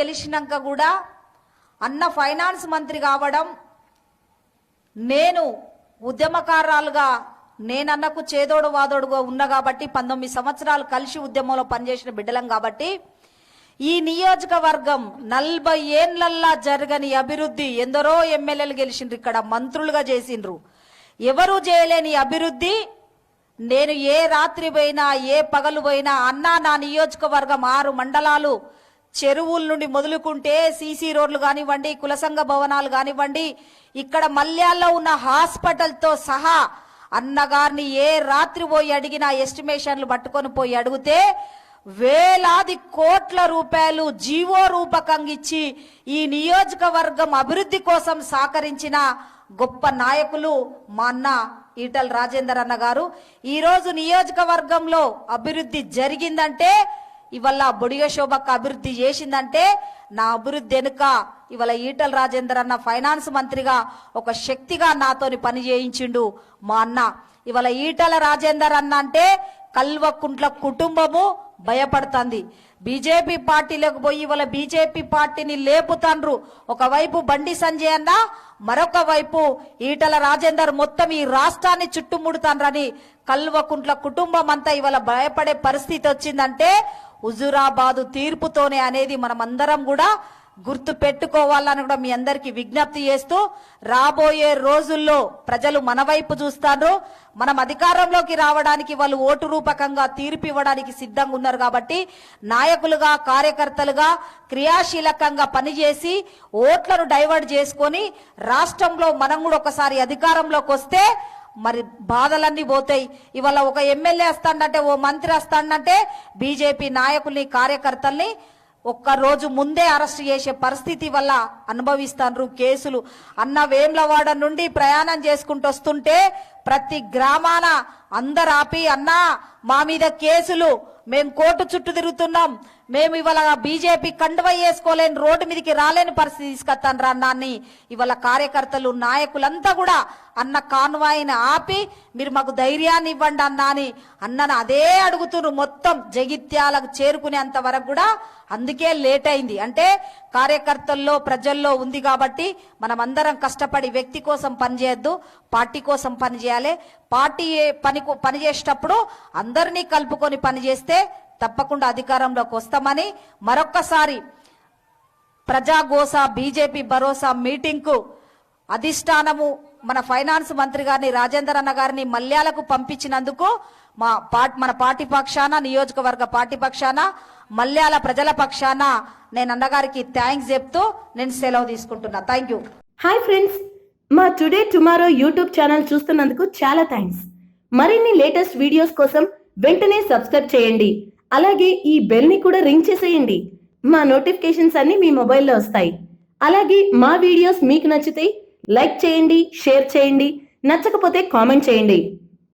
గెలిచినాక కూడా అన్న ఫైనాన్స్ మంత్రి కావడం, నేను ఉద్యమకారాలుగా నేనన్నకు చేదోడు వాదోడుగా ఉన్నా కాబట్టి 19 సంవత్సరాలు కలిసి ఉద్యమంలో పనిచేసిన బిడ్డలం కాబట్టి ఈ నియోజకవర్గం 40 ఏళ్లల్లా జరగని అభివృద్ధి ఎందరో ఎమ్మెల్యేలు గెలిచిండ్రు, ఇక్కడ మంత్రులుగా చేసిండ్రు, ఎవరు చేయలేని అభివృద్ధి నేను ఏ రాత్రి పోయినా ఏ పగలు పోయినా అన్నా నా నియోజకవర్గం 6 మండలాలు చెరువుల నుండి మొదలుకుంటే సీసీ రోడ్లు కానివ్వండి, కులసంఘ భవనాలు కానివ్వండి, ఇక్కడ మల్యాల్లో ఉన్న హాస్పిటల్తో సహా అన్నగారిని ఏ రాత్రి పోయి అడిగినా ఎస్టిమేషన్లు పట్టుకొని పోయి అడిగితే వేలాది కోట్ల రూపాయలు జీవో రూపకంగా ఇచ్చి ఈ నియోజకవర్గం అభివృద్ధి కోసం సహకరించిన గొప్ప నాయకులు మా అన్న ఈటల రాజేందర్ అన్న గారు. ఈరోజు నియోజకవర్గంలో అభివృద్ధి జరిగిందంటే, ఇవాళ బొడిగ శోభక్క అభివృద్ధి చేసిందంటే నా అభివృద్ధి వెనుక ఇవాళ ఈటల రాజేందర్ అన్న ఫైనాన్స్ మంత్రిగా ఒక శక్తిగా నాతోని పని చేయించిండు మా అన్న. ఇవాళ ఈటల రాజేందర్ అన్న అంటే కల్వకుంట్ల కుటుంబము భయపడుతుంది. బీజేపీ పార్టీలోకి పోయి ఇవాళ బీజేపీ పార్టీని లేపుతాండ్రు. ఒకవైపు బండి సంజయ్ అన్న, మరొక వైపు ఈటల రాజేందర్ మొత్తం ఈ రాష్ట్రాన్ని చుట్టుముడుతాండ్రని కల్వకుంట్ల కుటుంబం అంతా ఇవాళ భయపడే పరిస్థితి వచ్చిందంటే హుజూరాబాదు తీర్పుతోనే అనేది మనం అందరం కూడా గుర్తు పెట్టుకోవాలని కూడా మీ అందరికీ విజ్ఞప్తి చేస్తూ, రాబోయే రోజుల్లో ప్రజలు మన వైపు చూస్తారు. మనం అధికారంలోకి రావడానికి వాళ్ళు ఓటు రూపకంగా తీర్పు ఇవ్వడానికి సిద్ధంగా ఉన్నారు కాబట్టి నాయకులుగా కార్యకర్తలుగా క్రియాశీలకంగా పనిచేసి ఓట్లను డైవర్ట్ చేసుకొని రాష్ట్రంలో మనం కూడా ఒకసారి అధికారంలోకి వస్తే మరి బాధలన్నీ పోతాయి. ఇవాళ ఒక ఎమ్మెల్యే వస్తాడంటే, ఓ మంత్రి వస్తాడంటే బీజేపీ నాయకుల్ని కార్యకర్తల్ని ఒక్క రోజు ముందే అరెస్ట్ చేసే పరిస్థితి వల్ల అనుభవిస్తాండ్రు కేసులు. అన్న వేమ్లవాడ నుండి ప్రయాణం చేసుకుంటూ వస్తుంటే ప్రతి గ్రామాన అందరు ఆపి, అన్నా మా మీద కేసులు, మేము కోర్టు చుట్టూ తిరుగుతున్నాం, మేము ఇవాళ బీజేపీ కండువ వేసుకోలేని రోడ్డు మీదకి రాలేని పరిస్థితి తీసుకొస్తాను రా అన్నాన్ని ఇవాళ కార్యకర్తలు నాయకులంతా కూడా అన్న కాన్వాయిని ఆపి మీరు మాకు ధైర్యాన్ని ఇవ్వండి అన్నా అని అన్నను అదే అడుగుతున్నారు. మొత్తం జగిత్యాలకు చేరుకునేంత వరకు కూడా అందుకే లేట్ అయింది. అంటే కార్యకర్తల్లో ప్రజల్లో ఉంది కాబట్టి మనం అందరం కష్టపడి వ్యక్తి కోసం పనిచేయద్దు, పార్టీ కోసం పనిచేయాలి. పార్టీ పనిచేసేటప్పుడు అందరినీ కలుపుకొని పనిచేస్తే తప్పకుండా అధికారంలోకి వస్తామని మరొక్కసారి ప్రజాగోస బీజేపీ భరోసా మీటింగ్ కు అధిష్టానము మన ఫైనాన్స్ మంత్రి గారిని రాజేందర్ అన్న గారిని మల్యాలకు పంపించినందుకు మన పార్టీ పక్షాన, నియోజకవర్గ పార్టీ పక్షాన, మల్యాల ప్రజల పక్షాన నేను అన్నగారికి థ్యాంక్స్ చెప్తూ నేను సెలవు తీసుకుంటున్నా. Thank you. హాయ్ ఫ్రెండ్స్, మా టుడే టుమారో యూట్యూబ్ ఛానల్ చూస్తున్నందుకు చాలా థ్యాంక్స్. మరిన్ని లేటెస్ట్ వీడియోస్ కోసం వెంటనే సబ్స్క్రైబ్ చేయండి. అలాగే ఈ బెల్ ని కూడా రింగ్ చేసేయండి. మా నోటిఫికేషన్స్ అన్ని మీ మొబైల్లో వస్తాయి. అలాగే మా వీడియోస్ మీకు నచ్చితే లైక్ చేయండి, షేర్ చేయండి, నచ్చకపోతే కామెంట్ చేయండి.